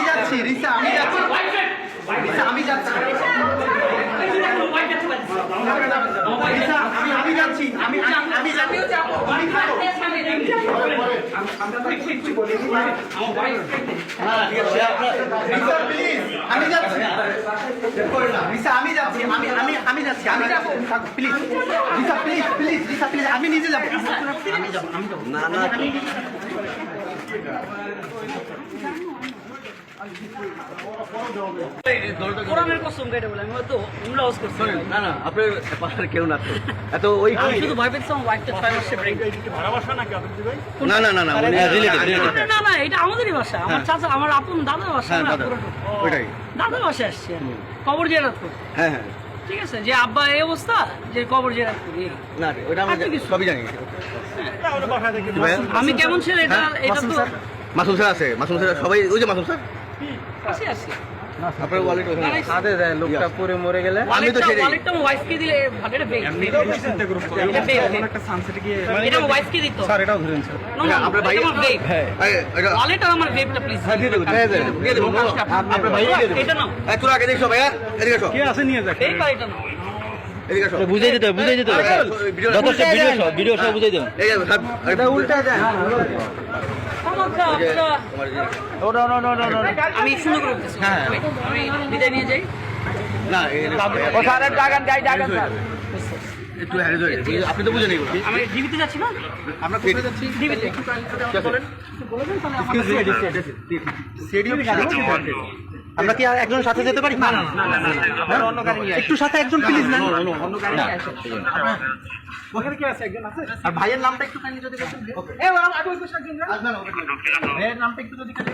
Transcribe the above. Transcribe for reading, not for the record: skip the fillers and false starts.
যাচ্ছি রিসা, আমি যাচ্ছি আমি নিজে যাবো। না না আপনার কেউ না এত ওই শুধু ভয় পেয়েছিলাম ওয়াইফটা 6 মাসে ব্রেক না না না না না না এটা আমাদেরই বাসা, আমার চাচা আমার আপন দাদার বাসা, ওইটাই দাদার বাসায় আসছে কবর জিয়ারত করতে। হ্যাঁ হ্যাঁ ঠিক আছে, যে আব্বা এই অবস্থা যে কবর জিয়ারত করি না ওটা আমরা সবই জানি। আমি কেমন ছেলে এটা এটা তো মাসুম স্যার আছে, মাসুম স্যার সবাই ওই যে মাসুম স্যার আসি আসি আপনার ওয়ালেট ওখানে সাথে দেয় লোকটা পরে মরে গেলে আমি তো ছেড়ে ওয়ালেটটা আমার ওয়াইফকে দিলে ভাগেটা বেগ একটা সানসেটে গিয়ে এটা আমার ওয়াইফকে দিত স্যার এটাও ধরেন স্যার আপনার ভাই হ্যাঁ ওয়ালেট আর আমার বেগটা প্লিজ দিয়ে দেবো আপনার ভাই দিয়ে দেবো। এটা নাও তোরা আগে দেখছো ভাইয়া এদিকে আসো, কে আছে নিয়ে যাক এই পা এটা নাও এদিকে আসো। বুঝাই দিতে যথেষ্ট ভিডিও সব বুঝাই দেন। এই যে এটা উল্টা যায় আমি সুন্দর করে বলতেছি। আমি বিদায় নিয়ে যাই। না ও স্যার ডাগান গাই ডাগান স্যার একটু হ্যাঁ আপনি তো বুঝেন এগুলো। আমি ডিবিতে যাচ্ছি না, আমরা কোথায় যাচ্ছি? ডিবিতে বলেন আমরা কি আর একজন সাথে যেতে পারি? না অন্য গাড়ি নিয়ে একটু সাথে একজন প্লিজ না। অন্য গাড়ি ওখানে কি আছে একজন আছে আর ভাইয়ের নামটা একটু কাইন্ডলি যদি বলতেন। এ আগে ওই পাশে একজন না না ভাইয়ের নামটা একটু যদি কাটে